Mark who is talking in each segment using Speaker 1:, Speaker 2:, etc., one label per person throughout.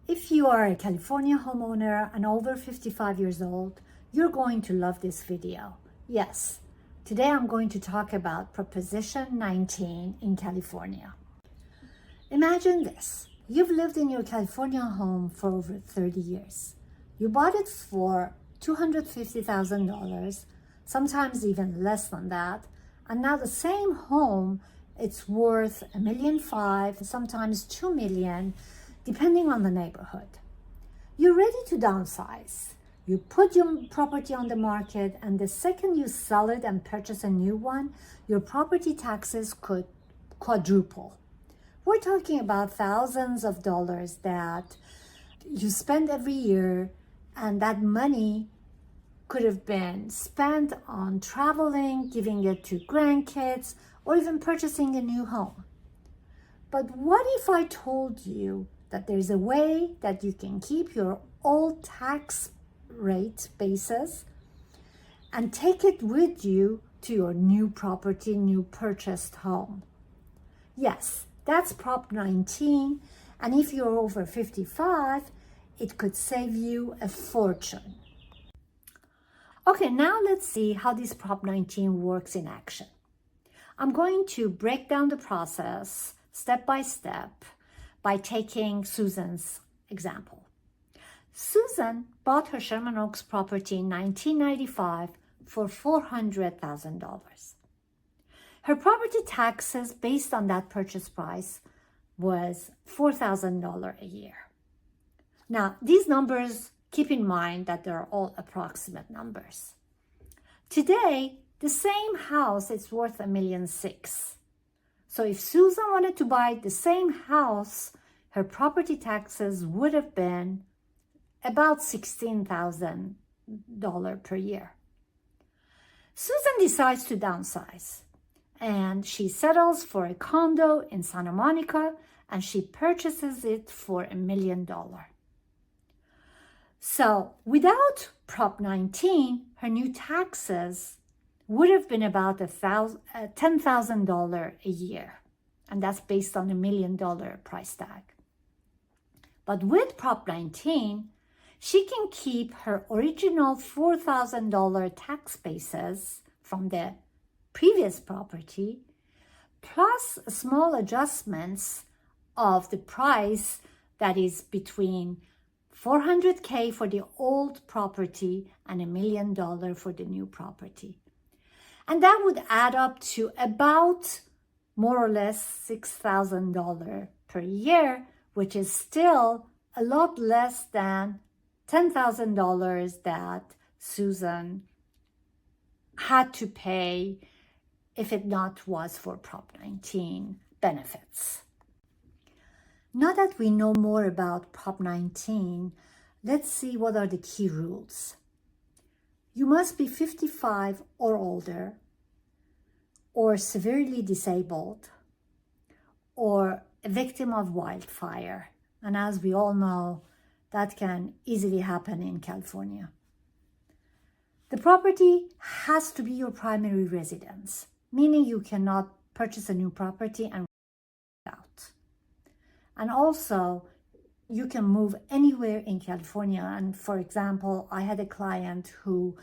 Speaker 1: If you are a California homeowner and over 55 years old, you're going to love this video. Yes, today I'm going to talk about Proposition 19 in California. Imagine this. You've lived in your California home for over 30 years. You bought it for $250,000, sometimes even less than that, and now the same home, it's worth $1.5 million, sometimes $2 million, depending on the neighborhood. You're ready to downsize. You put your property on the market, and the second you sell it and purchase a new one, your property taxes could quadruple. We're talking about thousands of dollars that you spend every year, and that money could have been spent on traveling, giving it to grandkids, or even purchasing a new home. But what if I told you that there's a way that you can keep your old tax rate basis and take it with you to your new property, new purchased home? Yes, that's Prop 19, and if you're over 55, it could save you a fortune. Okay, now let's see how this Prop 19 works in action. I'm going to break down the process step by step by taking Susan's example. Susan bought her Sherman Oaks property in 1995 for $400,000. Her property taxes based on that purchase price was $4,000 a year. Now, these numbers, keep in mind that they're all approximate numbers. Today, the same house is worth $1.6 million. So if Susan wanted to buy the same house, her property taxes would have been about $16,000 per year. Susan decides to downsize, and she settles for a condo in Santa Monica, and she purchases it for $1 million. So without Prop 19, her new taxes would have been about $10,000 a year. And that's based on $1 million price tag. But with Prop 19, she can keep her original $4,000 tax basis from the previous property, plus small adjustments of the price that is between $400K for the old property and $1 million for the new property. And that would add up to about more or less $6,000 per year, which is still a lot less than $10,000 that Susan had to pay if it not was for Prop 19 benefits. Now that we know more about Prop 19, let's see what are the key rules. You must be 55 or older, or severely disabled, or a victim of wildfire. And as we all know, that can easily happen in California. The property has to be your primary residence, meaning you cannot purchase a new property and rent it out. And also, you can move anywhere in California. And for example, I had a client who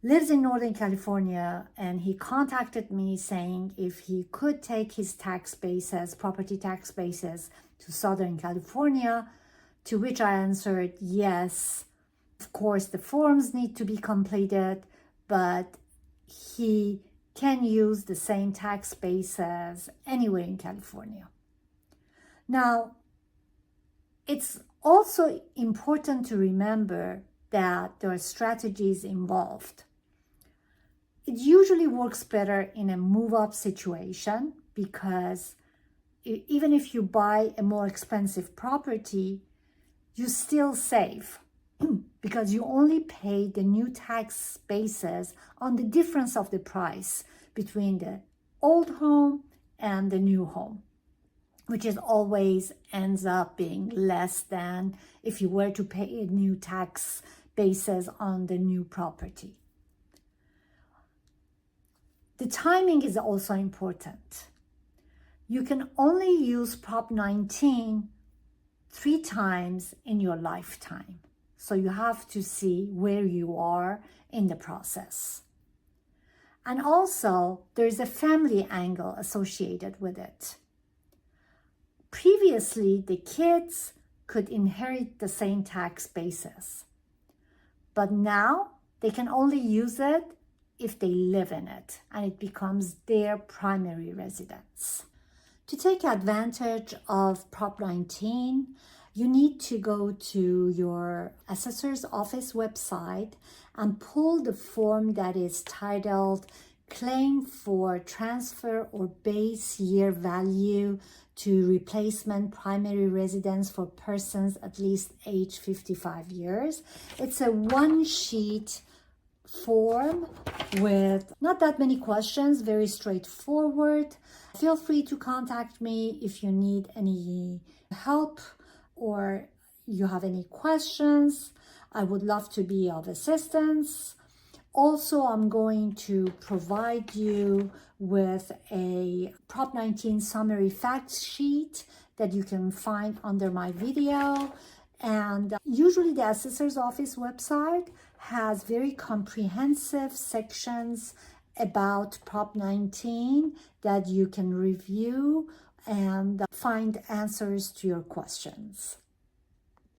Speaker 1: lives in Northern California, and he contacted me saying if he could take his tax basis, property tax basis, to Southern California, to which I answered yes. Of course, the forms need to be completed, but he can use the same tax basis anywhere in California. Now, it's also important to remember that there are strategies involved. It usually works better in a move-up situation because even if you buy a more expensive property, you still save because you only pay the new tax basis on the difference of the price between the old home and the new home, which is always ends up being less than if you were to pay a new tax basis on the new property. The timing is also important. You can only use Prop 19 3 times in your lifetime. So you have to see where you are in the process. And also, there's a family angle associated with it. Previously, the kids could inherit the same tax basis, but now they can only use it if they live in it, and it becomes their primary residence. To take advantage of Prop 19, you need to go to your assessor's office website and pull the form that is titled Claim for Transfer or Base Year Value to Replacement Primary Residence for Persons at least age 55 years. It's a one-sheet form with not that many questions, very straightforward. Feel free to contact me if you need any help or you have any questions. I would love to be of assistance. Also, I'm going to provide you with a Prop 19 summary fact sheet that you can find under my video. And usually the assessor's office website has very comprehensive sections about Prop 19 that you can review and find answers to your questions.